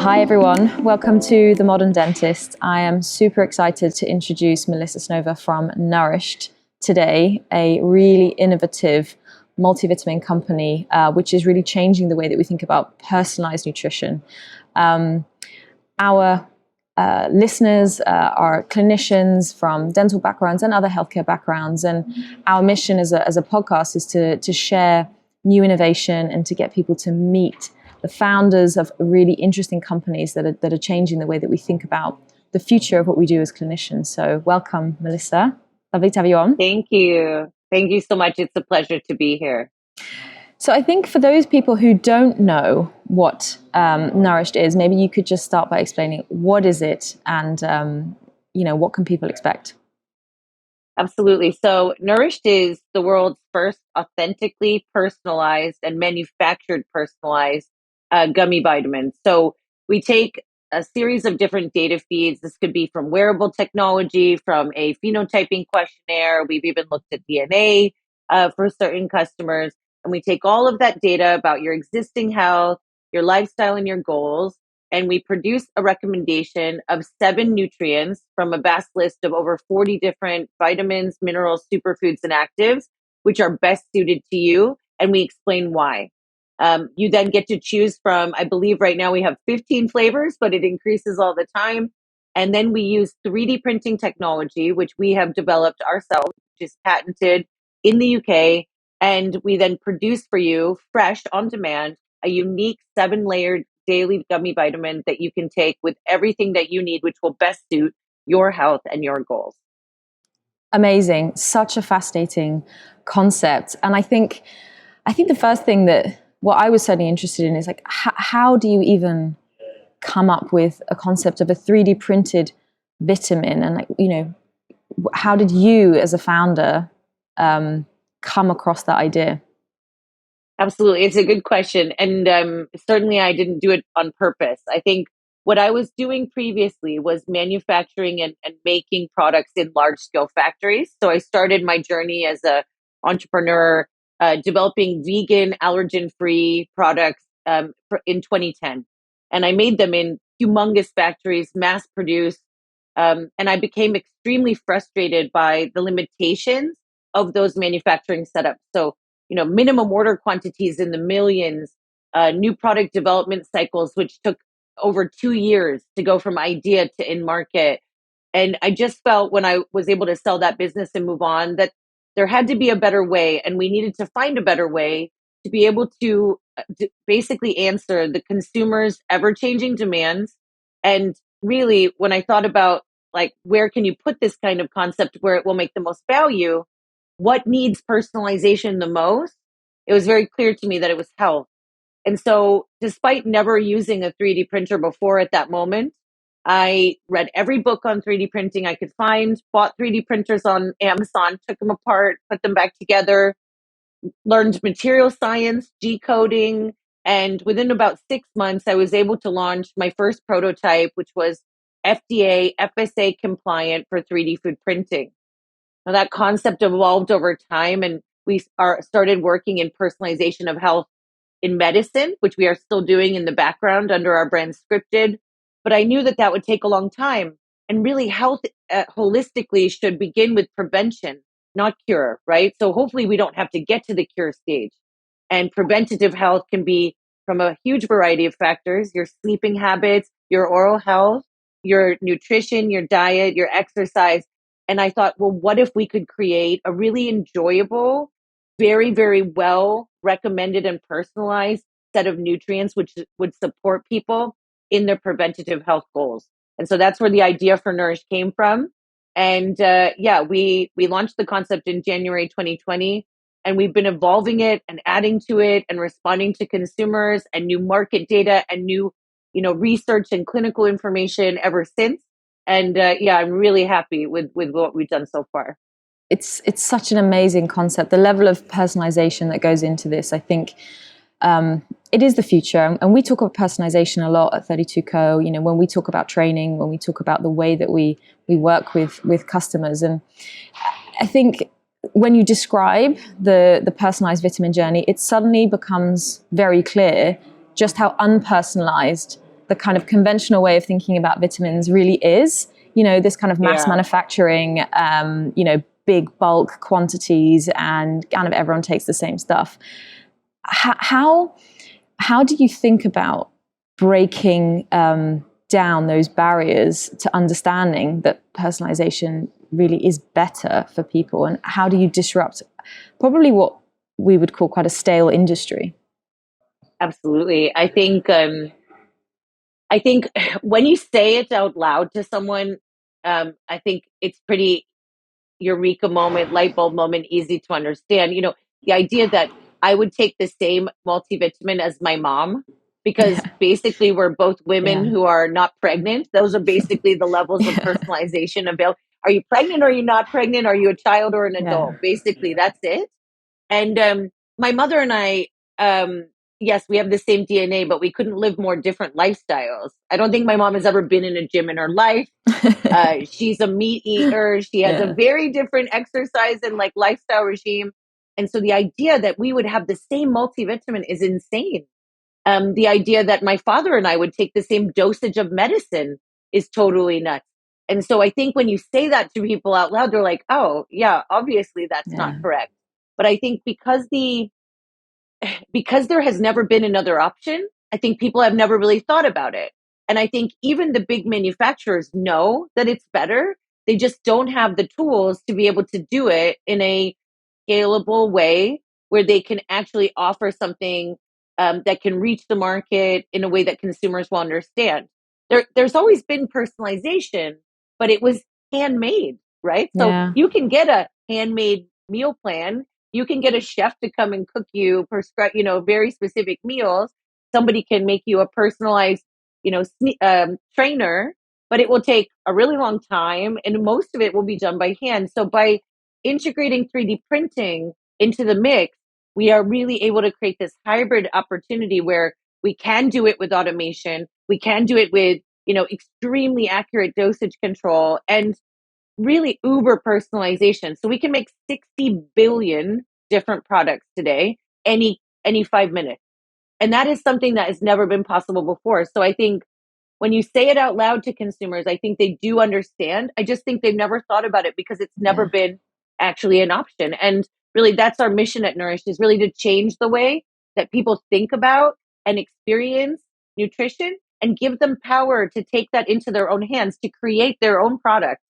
Hi everyone, welcome to The Modern Dentist. I am super excited to introduce Melissa Snover from Nourished today, a really innovative multivitamin company which is really changing the way that we think about personalized nutrition. Our listeners are clinicians from dental backgrounds and other healthcare backgrounds, and our mission as a podcast is to share new innovation and to get people to meet the founders of really interesting companies that are changing the way that we think about the future of what we do as clinicians. So welcome, Melissa. Lovely to have you on. Thank you. Thank you so much. It's a pleasure to be here. So I think for those people who don't know what Nourished is, maybe you could just start by explaining what is it and what can people expect? Absolutely. So Nourished is the world's first authentically personalized and manufactured personalized gummy vitamins. So we take a series of different data feeds. This could be from wearable technology, from a phenotyping questionnaire. We've even looked at DNA for certain customers. And we take all of that data about your existing health, your lifestyle, and your goals. And we produce a recommendation of 7 nutrients from a vast list of over 40 different vitamins, minerals, superfoods, and actives, which are best suited to you. And we explain why. You then get to choose from, I believe right now we have 15 flavors, but it increases all the time. And then we use 3D printing technology, which we have developed ourselves, which is patented in the UK. And we then produce for you, fresh on demand, a unique 7-layered daily gummy vitamin that you can take with everything that you need, which will best suit your health and your goals. Amazing. Such a fascinating concept. And I think the first thing that what I was certainly interested in is like, how do you even come up with a concept of a 3D printed vitamin? And how did you as a founder come across that idea? Absolutely. It's a good question. And certainly I didn't do it on purpose. I think what I was doing previously was manufacturing and making products in large scale factories. So I started my journey as an entrepreneur developing vegan, allergen free products in 2010. And I made them in humongous factories, mass produced. And I became extremely frustrated by the limitations of those manufacturing setups. So minimum order quantities in the millions, new product development cycles, which took over 2 years to go from idea to in market. And I just felt when I was able to sell that business and move on that there had to be a better way. And we needed to find a better way to be able to basically answer the consumer's ever changing demands. And really, when I thought about like, where can you put this kind of concept where it will make the most value? What needs personalization the most? It was very clear to me that it was health. And so, despite never using a 3D printer before at that moment, I read every book on 3D printing I could find, bought 3D printers on Amazon, took them apart, put them back together, learned material science, G coding. And within about 6 months, I was able to launch my first prototype, which was FDA, FSA compliant for 3D food printing. Now, that concept evolved over time, and we started working in personalization of health in medicine, which we are still doing in the background under our brand Scripted. But I knew that would take a long time. And really, health holistically should begin with prevention, not cure, right? So hopefully we don't have to get to the cure stage. And preventative health can be from a huge variety of factors: your sleeping habits, your oral health, your nutrition, your diet, your exercise. And I thought, well, what if we could create a really enjoyable, very, very well recommended and personalized set of nutrients which would support people in their preventative health goals? And so that's where the idea for Nourish came from. And we launched the concept in January 2020, and we've been evolving it and adding to it and responding to consumers and new market data and new, research and clinical information ever since. And I'm really happy with what we've done so far. It's such an amazing concept. The level of personalization that goes into this, I think, it is the future. And we talk about personalization a lot at 32Co. When we talk about training, when we talk about the way that we work with customers. And I think when you describe the personalized vitamin journey, it suddenly becomes very clear just how unpersonalized the kind of conventional way of thinking about vitamins really is. This kind of mass manufacturing, big bulk quantities, and kind of everyone takes the same stuff. How do you think about breaking down those barriers to understanding that personalization really is better for people? And how do you disrupt probably what we would call quite a stale industry? Absolutely. I think when you say it out loud to someone, I think it's pretty eureka moment, light bulb moment, easy to understand. The idea that I would take the same multivitamin as my mom, because Yeah. basically we're both women Yeah. who are not pregnant. Those are basically the levels of Yeah. personalization available. Are you pregnant? Or are you not pregnant? Are you a child or an Yeah. adult? Basically, that's it. And my mother and I, yes, we have the same DNA, but we couldn't live more different lifestyles. I don't think my mom has ever been in a gym in her life. She's a meat eater. She has a Yeah. very different exercise and like lifestyle regime. And so the idea that we would have the same multivitamin is insane. The idea that my father and I would take the same dosage of medicine is totally nuts. And so I think when you say that to people out loud, they're like, oh, yeah, obviously that's not Yeah. correct. But I think because there has never been another option, I think people have never really thought about it. And I think even the big manufacturers know that it's better. They just don't have the tools to be able to do it in a scalable way where they can actually offer something that can reach the market in a way that consumers will understand. There's always been personalization, but it was handmade, right? So Yeah. you can get a handmade meal plan. You can get a chef to come and cook you very specific meals. Somebody can make you a personalized, trainer, but it will take a really long time, and most of it will be done by hand. So by integrating 3D printing into the mix, we are really able to create this hybrid opportunity where we can do it with automation. We can do it with, extremely accurate dosage control and really uber personalization. So we can make 60 billion different products today, any 5 minutes. And that is something that has never been possible before. So I think when you say it out loud to consumers, I think they do understand. I just think they've never thought about it because it's never Yeah. been actually an option. And really, that's our mission at Nourished, is really to change the way that people think about and experience nutrition and give them power to take that into their own hands, to create their own product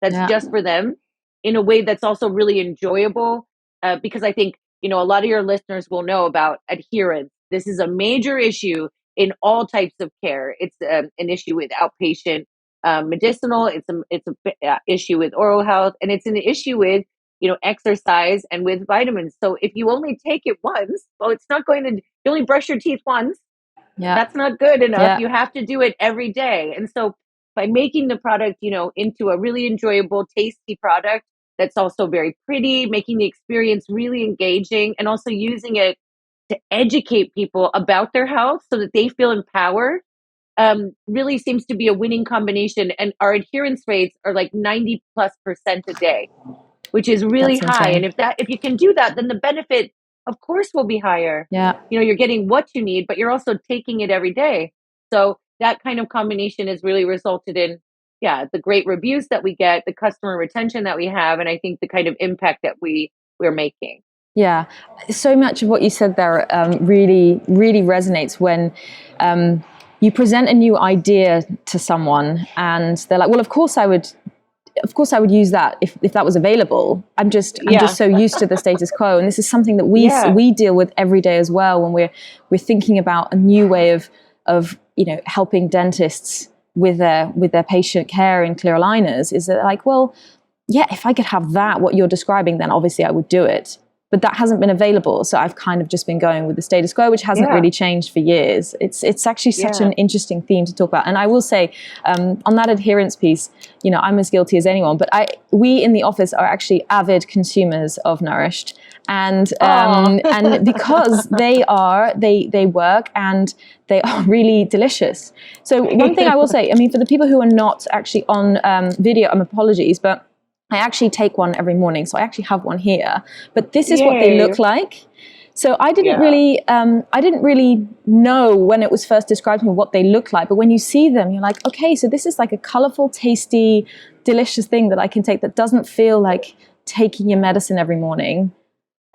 that's Yeah. just for them in a way that's also really enjoyable. Because I think, a lot of your listeners will know about adherence. This is a major issue in all types of care. It's an issue with outpatient medicinal. It's a issue with oral health, and it's an issue with exercise and with vitamins. So if you only take it once, well, it's not going to. You only brush your teeth once. Yeah. That's not good enough. Yeah. You have to do it every day. And so by making the product, into a really enjoyable, tasty product that's also very pretty, making the experience really engaging, and also using it to educate people about their health so that they feel empowered, really seems to be a winning combination. And our adherence rates are like 90+% a day, which is really That's high. And insane. if you can do that, then the benefit, of course, will be higher. Yeah. You're getting what you need, but you're also taking it every day. So that kind of combination has really resulted in, the great reviews that we get, the customer retention that we have, and I think the kind of impact that we're making. Yeah, so much of what you said there really, really resonates when you present a new idea to someone and they're like, "Well, of course I would use that if that was available. I'm just so used to the status quo." And this is something that we deal with every day as well when we're thinking about a new way of helping dentists with their patient care in clear aligners. Is that like, well, yeah, if I could have that, what you're describing, then obviously I would do it. But that hasn't been available. So I've kind of just been going with the status quo, which hasn't really changed for years. It's actually such an interesting theme to talk about. And I will say, on that adherence piece, I'm as guilty as anyone, but we in the office are actually avid consumers of Nourished. And and because they work and they are really delicious. So one thing I will say, for the people who are not actually on video, apologies, but I actually take one every morning. So I actually have one here. But this is what they look like. So Yeah. I didn't really know when it was first described to me what they look like. But when you see them, you're like, okay, so this is like a colorful, tasty, delicious thing that I can take that doesn't feel like taking your medicine every morning.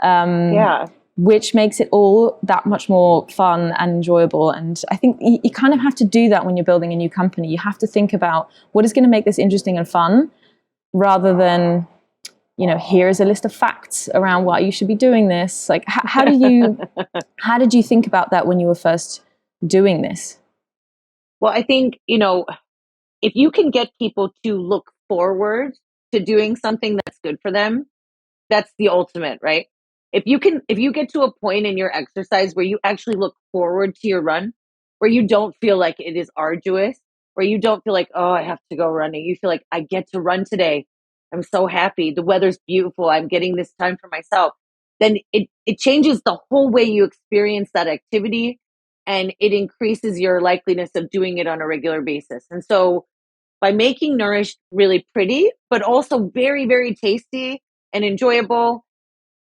Yeah. Which makes it all that much more fun and enjoyable. And I think you kind of have to do that when you're building a new company. You have to think about what is going to make this interesting and fun, rather than, here's a list of facts around why you should be doing this. Like, how did you think about that when you were first doing this? Well, I think, if you can get people to look forward to doing something that's good for them, that's the ultimate, right? If you get to a point in your exercise where you actually look forward to your run, where you don't feel like it is arduous, where you don't feel like, oh, I have to go running. You feel like, I get to run today. I'm so happy. The weather's beautiful. I'm getting this time for myself. Then it changes the whole way you experience that activity, and it increases your likeliness of doing it on a regular basis. And so by making Nourished really pretty, but also very, very tasty and enjoyable,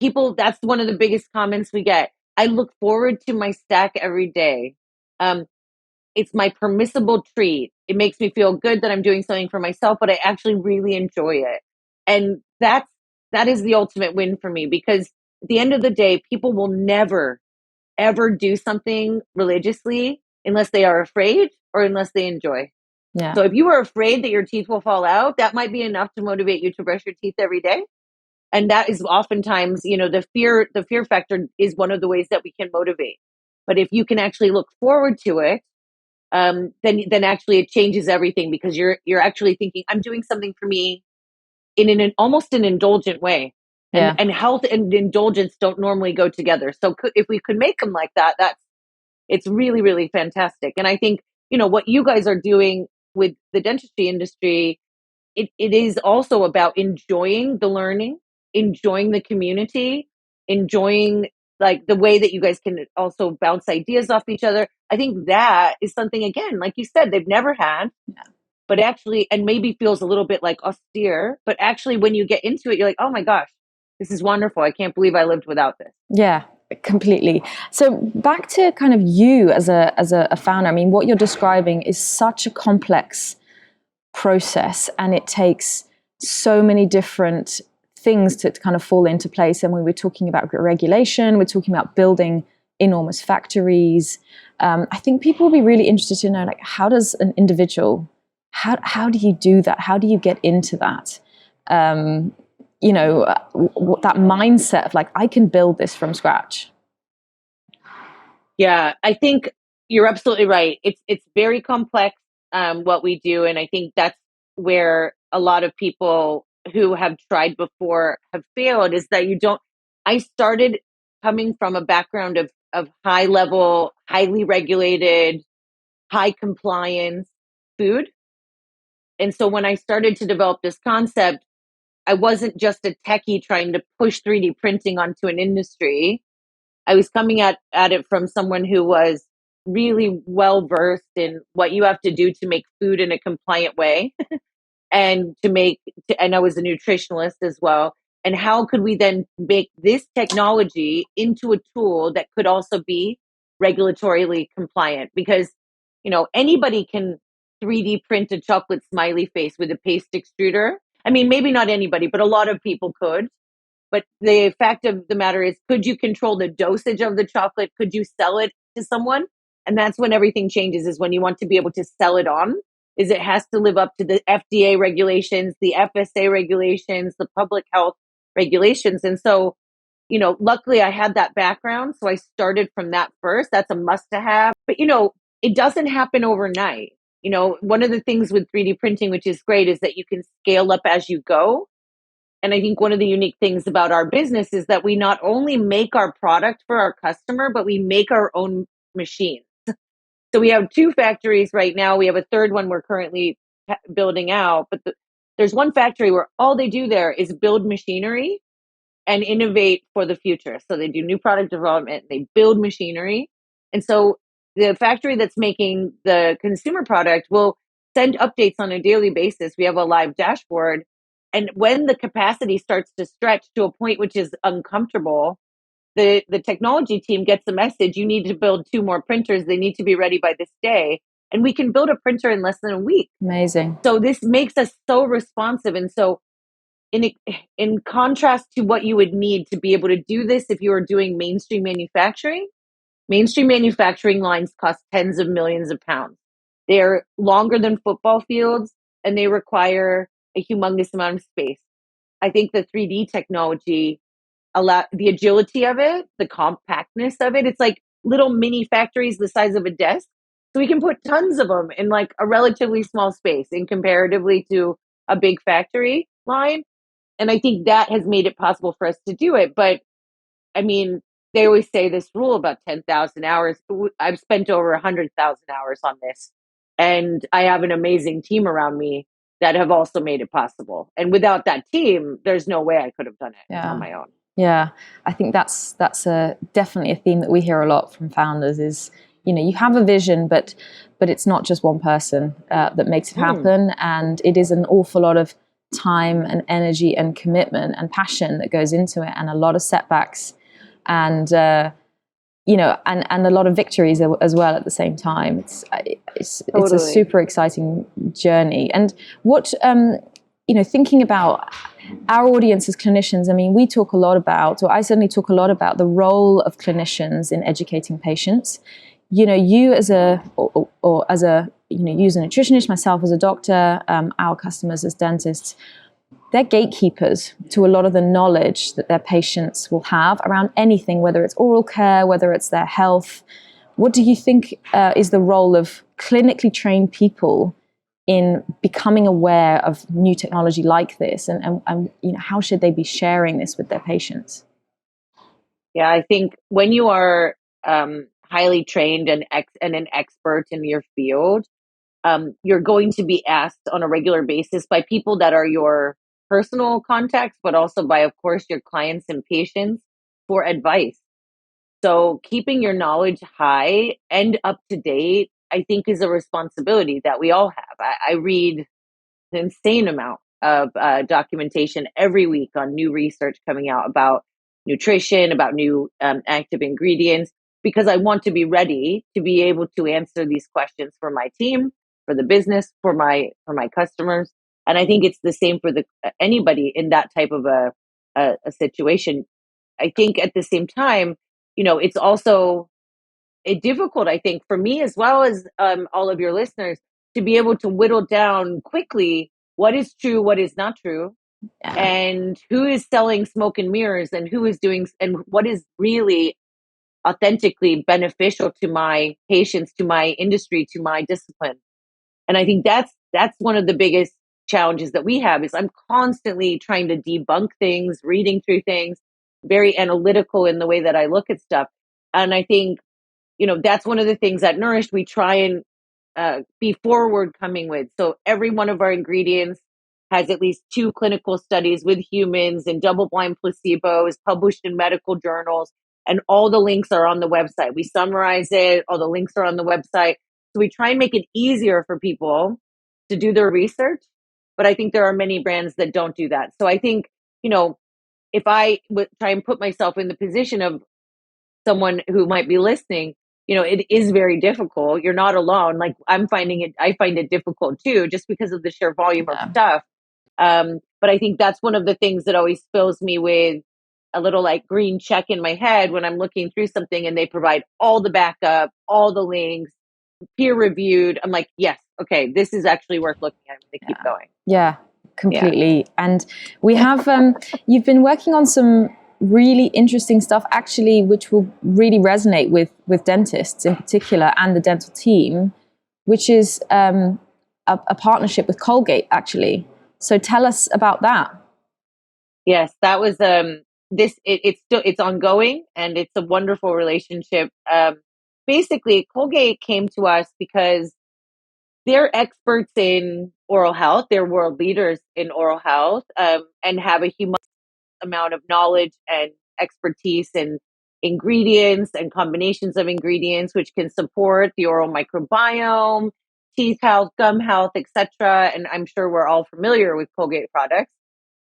that's one of the biggest comments we get. I look forward to my stack every day. Um, it's my permissible treat. It makes me feel good that I'm doing something for myself, but I actually really enjoy it. And that is the ultimate win for me, because at the end of the day, people will never, ever do something religiously unless they are afraid or unless they enjoy. Yeah. So if you are afraid that your teeth will fall out, that might be enough to motivate you to brush your teeth every day. And that is oftentimes, the fear factor is one of the ways that we can motivate. But if you can actually look forward to it, then actually it changes everything, because you're actually thinking, I'm doing something for me in an almost an indulgent way. And Yeah. and health and indulgence don't normally go together. So if we could make them like that, it's really, really fantastic. And I think, what you guys are doing with the dentistry industry, it is also about enjoying the learning, enjoying the community, enjoying like the way that you guys can also bounce ideas off each other. I think that is something, again, like you said, they've never had, but actually, and maybe feels a little bit like austere, but actually when you get into it, you're like, oh my gosh, this is wonderful. I can't believe I lived without this. Yeah, completely. So back to kind of you as a founder. I mean, what you're describing is such a complex process, and it takes so many different things to kind of fall into place. And when we're talking about regulation, we're talking about building enormous factories. I think people will be really interested to know, like, how does an individual, how do you do that? How do you get into that? That mindset of like, I can build this from scratch. Yeah, I think you're absolutely right. It's very complex, what we do, and I think that's where a lot of people who have tried before have failed. Is that you don't. I started coming from a background of high level, highly regulated, high compliance food, and so when I started to develop this concept, I wasn't just a techie trying to push 3D printing onto an industry. I was coming at it from someone who was really well versed in what you have to do to make food in a compliant way, and I was a nutritionalist as well. And how could we then make this technology into a tool that could also be regulatorily compliant? Because, anybody can 3D print a chocolate smiley face with a paste extruder. I mean, maybe not anybody, but a lot of people could. But the fact of the matter is, could you control the dosage of the chocolate? Could you sell it to someone? And that's when everything changes, is when you want to be able to sell it on, is it has to live up to the FDA regulations, the FSA regulations, the public health regulations. And so, luckily I had that background. So I started from that first. That's a must to have. But, it doesn't happen overnight. One of the things with 3D printing, which is great, is that you can scale up as you go. And I think one of the unique things about our business is that we not only make our product for our customer, but we make our own machines. So we have 2 factories right now. We have a third one we're currently building out. But there's one factory where all they do there is build machinery and innovate for the future. So they do new product development, they build machinery. And so the factory that's making the consumer product will send updates on a daily basis. We have a live dashboard. And when the capacity starts to stretch to a point which is uncomfortable, the technology team gets the message, you need to build 2 more printers. They need to be ready by this day. And we can build a printer in less than a week. Amazing. So this makes us so responsive. And so in contrast to what you would need to be able to do this if you were doing mainstream manufacturing lines cost tens of millions of pounds. They're longer than football fields and they require a humongous amount of space. I think the 3D technology the agility of it, the compactness of it. It's like little mini factories the size of a desk. So we can put tons of them in like a relatively small space in comparatively to a big factory line. And I think that has made it possible for us to do it. But I mean, they always say this rule about 10,000 hours. I've spent over 100,000 hours on this. And I have an amazing team around me that have also made it possible. And without that team, there's no way I could have done it on my own. Yeah, I think that's definitely a theme that we hear a lot from founders is, you have a vision, but it's not just one person that makes it happen. And it is an awful lot of time and energy and commitment and passion that goes into it, and a lot of setbacks and and a lot of victories as well at the same time. It's a super exciting journey. And what thinking about our audience as clinicians, I mean, we talk a lot about, or I certainly talk a lot about the role of clinicians in educating patients. You as a you as a nutritionist, myself as a doctor, our customers as dentists, they're gatekeepers to a lot of the knowledge that their patients will have around anything, whether it's oral care, whether it's their health. What do you think is the role of clinically trained people in becoming aware of new technology like this, and how should they be sharing this with their patients? Yeah, I think when you are highly trained and an expert in your field, you're going to be asked on a regular basis by people that are your personal contacts, but also by, of course, your clients and patients for advice. So keeping your knowledge high and up to date, I think, is a responsibility that we all have. I read an insane amount of documentation every week on new research coming out about nutrition, about new active ingredients, because I want to be ready to be able to answer these questions for my team, for the business, for my customers. And I think it's the same for anybody in that type of a situation. I think at the same time, it's also difficult, I think, for me as well as all of your listeners to be able to whittle down quickly what is true, what is not true, and who is selling smoke and mirrors, and who is doing, and what is really authentically beneficial to my patients, to my industry, to my discipline. And I think that's one of the biggest challenges that we have is I'm constantly trying to debunk things, reading through things, very analytical in the way that I look at stuff. And I think, that's one of the things at Nourished we try and be forward coming with. So every one of our ingredients has at least 2 clinical studies with humans and double-blind placebos published in medical journals. And all the links are on the website. We summarize it. All the links are on the website. So we try and make it easier for people to do their research. But I think there are many brands that don't do that. So I think, if I would try and put myself in the position of someone who might be listening, it is very difficult. You're not alone. Like I find it difficult too, just because of the sheer volume of stuff. But I think that's one of the things that always fills me with a little like green check in my head when I'm looking through something and they provide all the backup, all the links, peer reviewed. I'm like, yes, okay, this is actually worth looking at. I'm going to keep going. Yeah, completely. Yeah. And we have, you've been working on some really interesting stuff actually, which will really resonate with dentists in particular and the dental team, which is a partnership with Colgate actually. So tell us about that. Yes, that was it's ongoing and it's a wonderful relationship. Basically, Colgate came to us because they're experts in oral health. They're world leaders in oral health, and have a humongous amount of knowledge and expertise in ingredients and combinations of ingredients, which can support the oral microbiome, teeth health, gum health, etc. And I'm sure we're all familiar with Colgate products.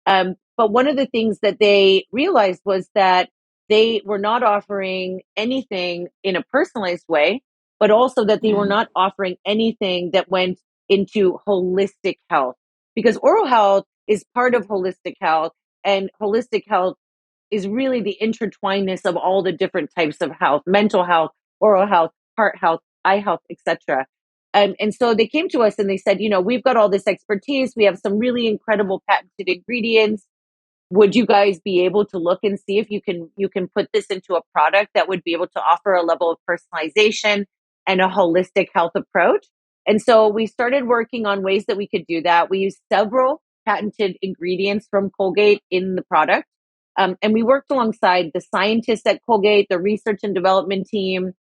But one of the things that they realized was that they were not offering anything in a personalized way, but also that they were not offering anything that went into holistic health, because oral health is part of holistic health, and holistic health is really the intertwinedness of all the different types of health: mental health, oral health, heart health, eye health, etc. And so they came to us and they said, we've got all this expertise. We have some really incredible patented ingredients. Would you guys be able to look and see if you can put this into a product that would be able to offer a level of personalization and a holistic health approach? And so we started working on ways that we could do that. We used several patented ingredients from Colgate in the product. And we worked alongside the scientists at Colgate, the research and development team,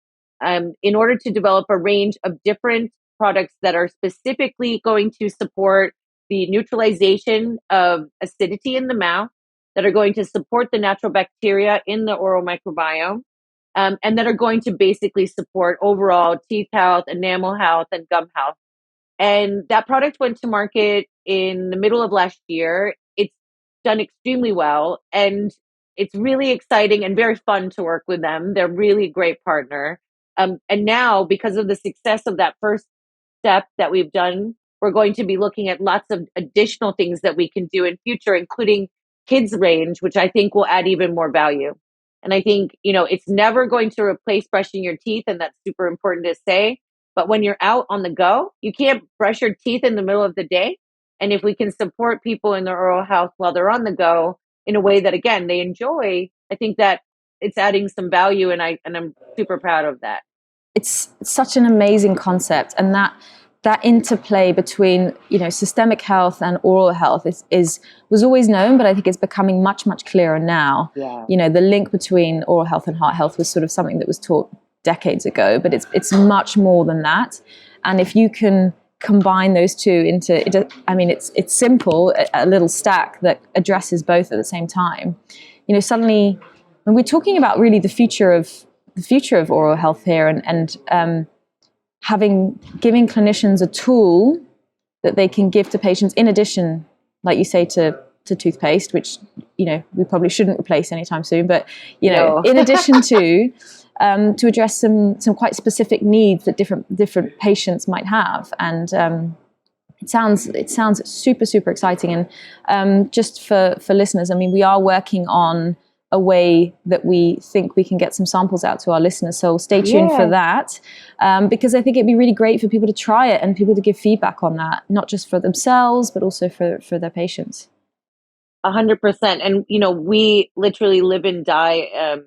in order to develop a range of different products that are specifically going to support the neutralization of acidity in the mouth, that are going to support the natural bacteria in the oral microbiome, and that are going to basically support overall teeth health, enamel health, and gum health. And that product went to market in the middle of last year. It's done extremely well, and it's really exciting and very fun to work with them. They're really a great partner. And now, because of the success of that first step that we've done, we're going to be looking at lots of additional things that we can do in future, including kids range, which I think will add even more value. And I think, it's never going to replace brushing your teeth, and that's super important to say. But when you're out on the go, you can't brush your teeth in the middle of the day. And if we can support people in their oral health while they're on the go in a way that, again, they enjoy, I think that it's adding some value, and I'm super proud of that. It's such an amazing concept, and that interplay between systemic health and oral health was always known, but I think it's becoming much clearer now. Yeah. The link between oral health and heart health was sort of something that was taught decades ago, but it's much more than that. And if you can combine those two into it, it's simple, a little stack that addresses both at the same time. Suddenly when we're talking about really the future of oral health here, and giving clinicians a tool that they can give to patients in addition, like you say, to toothpaste, which we probably shouldn't replace anytime soon, but No. in addition to address some quite specific needs that different patients might have. And it sounds super exciting. And just for listeners, we are working on a way that we think we can get some samples out to our listeners. So stay tuned for that, because I think it'd be really great for people to try it and people to give feedback on that, not just for themselves, but also for their patients. 100%. And, we literally live and die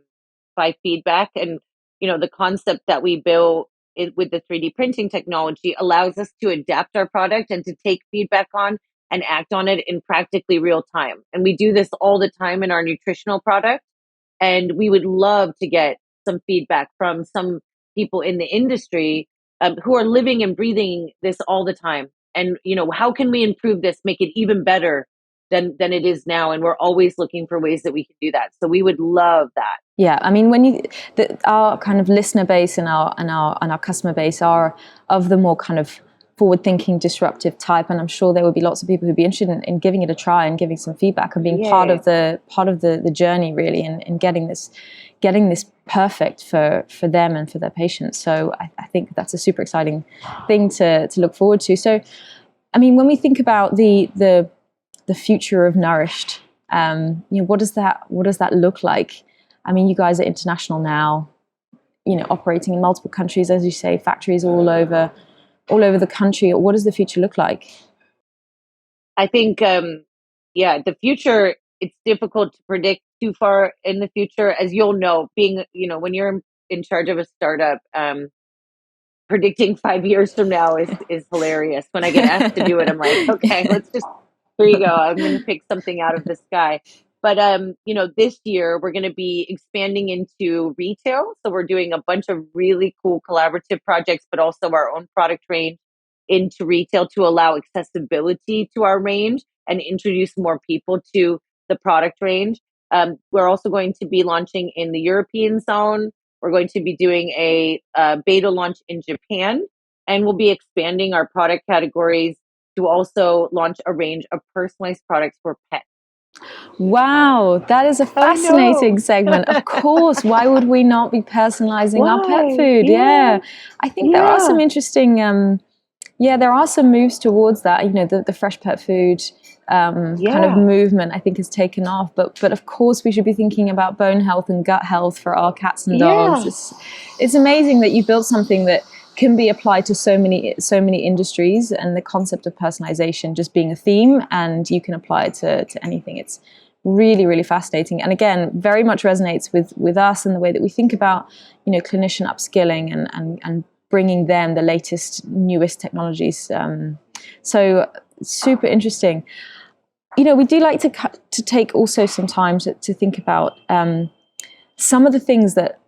by feedback. And, the concept that we built with the 3D printing technology allows us to adapt our product and to take feedback on and act on it in practically real time. And we do this all the time in our nutritional product. And we would love to get some feedback from some people in the industry who are living and breathing this all the time. And, how can we improve this, make it even better than it is now? And we're always looking for ways that we can do that. So we would love that. Yeah, our kind of listener base and our customer base are of the more kind of forward-thinking, disruptive type, and I'm sure there would be lots of people who'd be interested in giving it a try and giving some feedback and being part of the journey, really, and getting this perfect for them and for their patients. So I think that's a super exciting thing to look forward to. So, when we think about the future of Nourished, what does that look like? You guys are international now, operating in multiple countries, as you say, factories all over the country. What does the future look like? I think, the future, it's difficult to predict too far in the future. As you'll know, being, when you're in charge of a startup, predicting 5 years from now is hilarious. When I get asked to do it, I'm like, okay, here you go. I'm going to pick something out of the sky. But, this year we're going to be expanding into retail. So we're doing a bunch of really cool collaborative projects, but also our own product range into retail to allow accessibility to our range and introduce more people to the product range. We're also going to be launching in the European zone. We're going to be doing a beta launch in Japan, and we'll be expanding our product categories to also launch a range of personalized products for pets. Wow, that is a I fascinating know. segment. Of course, why would we not be personalizing our pet Why? food? Yeah. Yeah, I think there are some Yeah. interesting, there are some moves towards that. You know, the fresh pet food kind of Yeah. movement, I think, has taken off. But of course, we should be thinking about bone health and gut health for our cats and dogs. Yeah. It's amazing that you built something that can be applied to so many industries, and the concept of personalization just being a theme, and you can apply it to anything. It's really, really fascinating, and again, very much resonates with us and the way that we think about, clinician upskilling and bringing them the latest, newest technologies. So super interesting. We do like to take also some time to think about some of the things that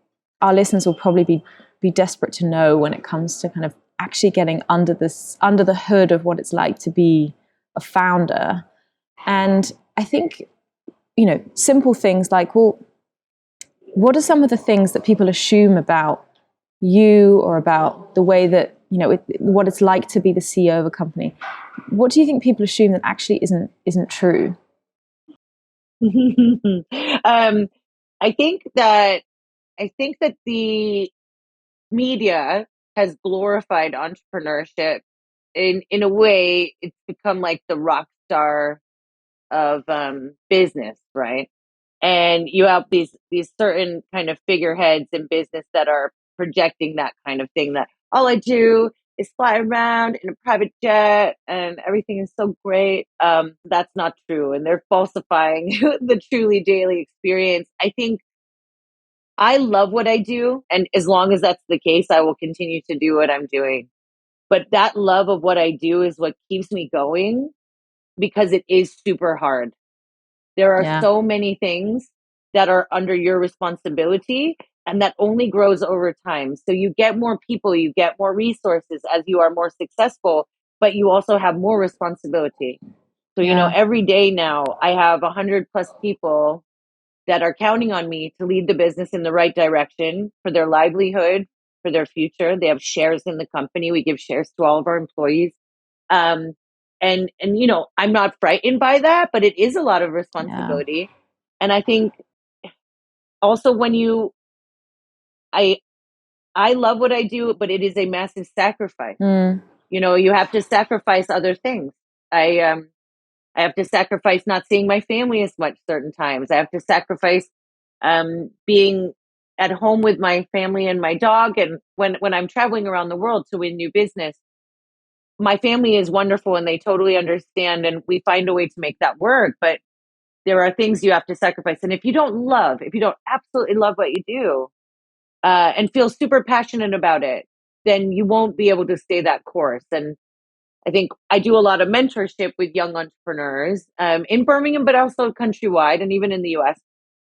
our listeners will probably be desperate to know when it comes to kind of actually getting under the hood of what it's like to be a founder. And I think, simple things like, well, what are some of the things that people assume about you or about the way that, what it's like to be the CEO of a company? What do you think people assume that actually isn't true? um, I think that the media has glorified entrepreneurship. In a way, it's become like the rock star of business, right? And you have these certain kind of figureheads in business that are projecting that kind of thing, that all I do is fly around in a private jet and everything is so great. That's not true, and they're falsifying the truly daily experience. I think I love what I do, and as long as that's the case, I will continue to do what I'm doing. But that love of what I do is what keeps me going, because it is super hard. There are Yeah, so many things that are under your responsibility, and that only grows over time. So you get more people, you get more resources as you are more successful, but you also have more responsibility. So, yeah, every day now I have 100 plus people that are counting on me to lead the business in the right direction for their livelihood, for their future. They have shares in the company. We give shares to all of our employees. Um, and I'm not frightened by that, but it is a lot of yeah. responsibility. And I think also when I I love what I do, but it is a massive sacrifice. Mm, You have to sacrifice other things. I have to sacrifice not seeing my family as much certain times. I have to sacrifice being at home with my family and my dog. And when I'm traveling around the world to win new business, my family is wonderful and they totally understand, and we find a way to make that work. But there are things you have to sacrifice. And if you don't absolutely love what you do, and feel super passionate about it, then you won't be able to stay that course. And I think I do a lot of mentorship with young entrepreneurs in Birmingham, but also countrywide and even in the US.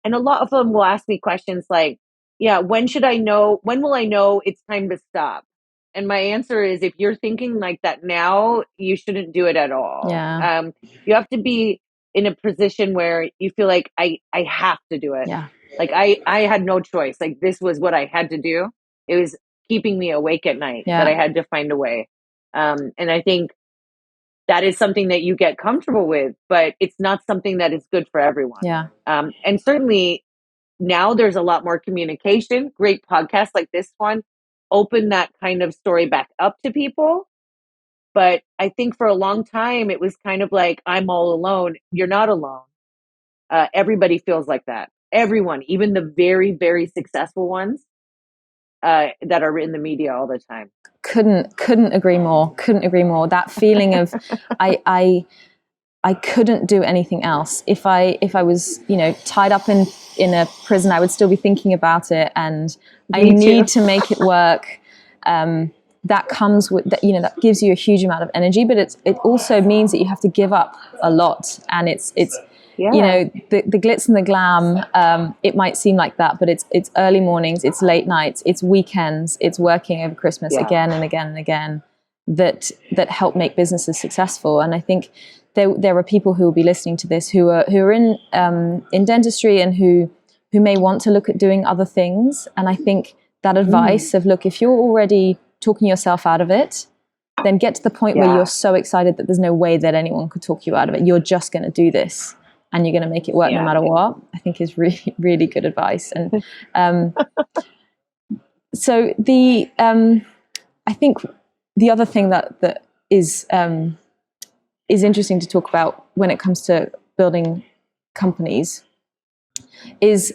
And a lot of them will ask me questions like, yeah, when will I know it's time to stop? And my answer is, if you're thinking like that now, you shouldn't do it at all. yeah, You have to be in a position where you feel like I have to do it. yeah, Like I had no choice. Like this was what I had to do. It was keeping me awake at night that yeah, I had to find a way. And I think that is something that you get comfortable with, but it's not something that is good for everyone. yeah, And certainly now there's a lot more communication. Great podcasts like this one open that kind of story back up to people. But I think for a long time, it was kind of like, I'm all alone. You're not alone. Everybody feels like that. Everyone, even the very, very successful ones that are in the media all the time. couldn't agree more. Couldn't agree more. That feeling of I couldn't do anything else. If I was, tied up in a prison, I would still be thinking about it, and I Me need too. to make it work. That comes with that, that gives you a huge amount of energy, but it also means that you have to give up a lot, and it's Yeah. the glitz and the glam. It might seem like that, but it's early mornings, it's late nights, it's weekends, it's working over Christmas Yeah. again and again and again that help make businesses successful. And I think there are people who will be listening to this who are in dentistry and who may want to look at doing other things. And I think that advice of, look, if you're already talking yourself out of it, then get to the point where you're Yeah. so excited that there's no way that anyone could talk you out of it. You're just going to do this. and you're going to make it work no matter what, I think is really, really good advice. And so I think the other thing that is interesting to talk about when it comes to building companies is,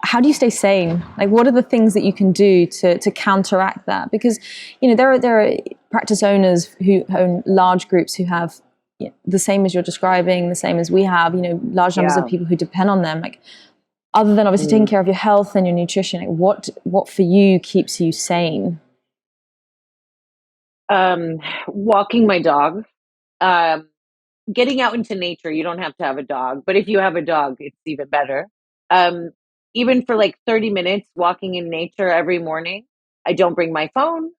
how do you stay sane? Like, what are the things that you can do to counteract that? Because, there are practice owners who own large groups who have the same as you're describing, the same as we have, large numbers of people who depend on them. Like, other than obviously taking care of your health and your nutrition, like what for you keeps you sane? Walking my dog, getting out into nature. You don't have to have a dog, but if you have a dog, it's even better. Even for like 30 minutes walking in nature every morning. I don't bring my phone.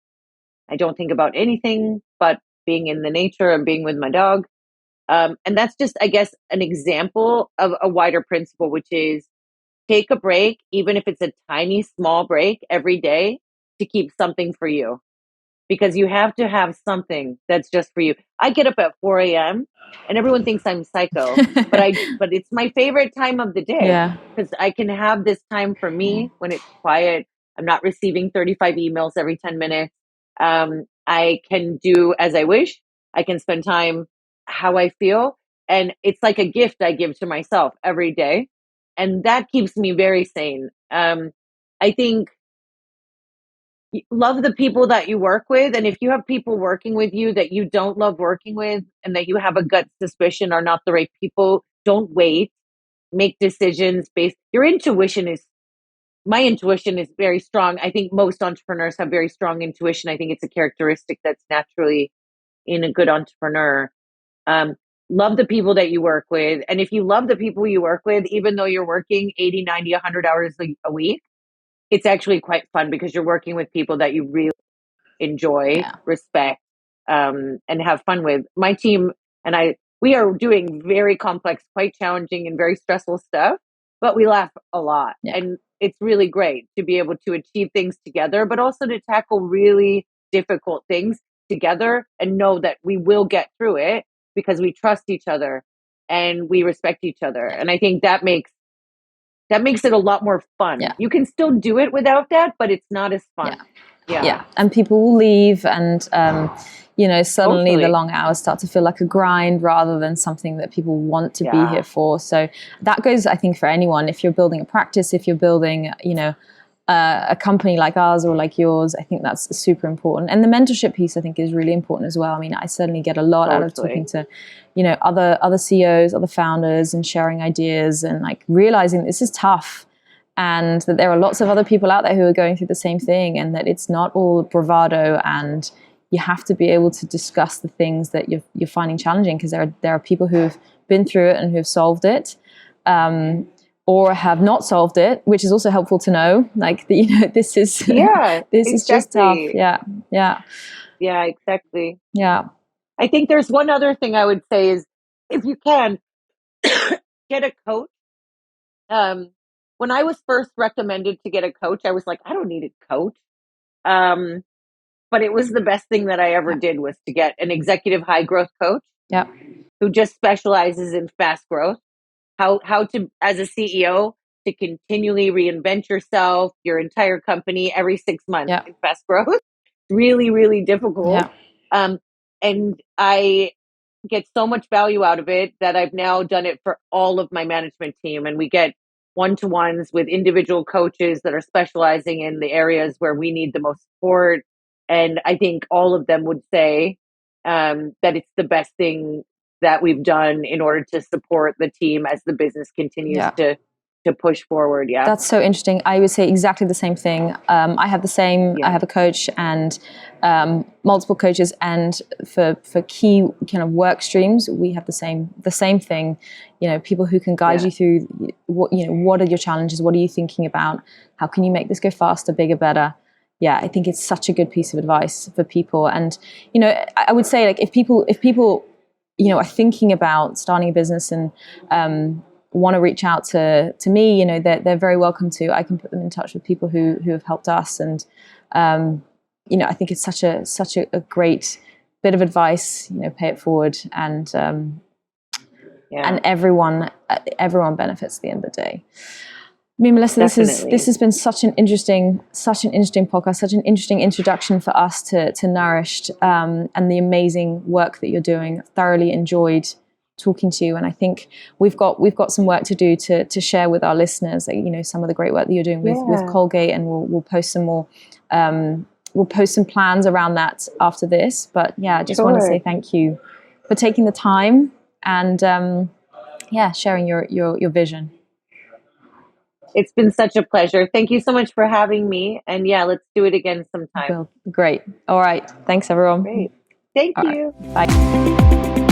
I don't think about anything but being in the nature and being with my dog. And that's just, I guess, an example of a wider principle, which is take a break, even if it's a tiny, small break every day, to keep something for you. Because you have to have something that's just for you. I get up at 4 a.m. and everyone thinks I'm psycho, but it's my favorite time of the day because I can have this time for me when it's quiet. I'm not receiving 35 emails every 10 minutes. I can do as I wish. I can spend time how I feel. And it's like a gift I give to myself every day. And that keeps me very sane. I think love the people that you work with. And if you have people working with you that you don't love working with and that you have a gut suspicion are not the right people, don't wait. Make decisions based. My intuition is very strong. I think most entrepreneurs have very strong intuition. I think it's a characteristic that's naturally in a good entrepreneur. Love the people that you work with. And if you love the people you work with, even though you're working 80, 90, 100 hours a week, it's actually quite fun because you're working with people that you really enjoy, respect, and have fun with. My team and we are doing very complex, quite challenging and very stressful stuff, but we laugh a lot. And it's really great to be able to achieve things together, but also to tackle really difficult things together and know that we will get through it because we trust each other and we respect each other. And I think that makes it a lot more fun. You can still do it without that, but it's not as fun. Yeah. And people will leave and, suddenly the long hours start to feel like a grind rather than something that people want to be here for. So that goes, I think, for anyone. If you're building a practice, if you're building, a company like ours or like yours, I think that's super important. And the mentorship piece, I think, is really important as well. I mean, I certainly get a lot out of talking to, other CEOs, other founders, and sharing ideas and like realizing this is tough. And that there are lots of other people out there who are going through the same thing, and that it's not all bravado, and you have to be able to discuss the things that you're finding challenging, because there are people who've been through it and who've solved it, or have not solved it, which is also helpful to know. Like, this is is just tough. Yeah, exactly. Yeah. I think there's one other thing I would say is, if you can, get a coach. When I was first recommended to get a coach, I was like, I don't need a coach. But it was the best thing that I ever did, was to get an executive high growth coach who just specializes in fast growth. How to, as a CEO, to continually reinvent yourself, your entire company every 6 months in fast growth. Really, really difficult. And I get so much value out of it that I've now done it for all of my management team. And we get one-to-ones with individual coaches that are specializing in the areas where we need the most support. And I think all of them would say that it's the best thing that we've done in order to support the team as the business continues to push forward. That's so interesting. I would say exactly the same thing. I have the same. I have a coach and multiple coaches, and for key kind of work streams, we have the same thing. People who can guide you through what are your challenges, what are you thinking about, how can you make this go faster, bigger, better. I think it's such a good piece of advice for people. And I would say, like, if people are thinking about starting a business and want to reach out to me, they're very welcome to. I can put them in touch with people who have helped us, and I think it's such a great bit of advice. Pay it forward, and and everyone benefits at the end of the day. I mean, Melissa, this has been such an interesting podcast, such an interesting introduction for us to Nourished, and the amazing work that you're doing. Thoroughly enjoyed talking to you, and I think we've got some work to do to share with our listeners, you know, some of the great work that you're doing with Colgate, and we'll post some more. We'll post some plans around that after this. But yeah, I just want to say thank you for taking the time and sharing your vision. It's been such a pleasure. Thank you so much for having me. And yeah, let's do it again sometime. Great. All right. Thanks, everyone. Great. Thank you. Right. Bye.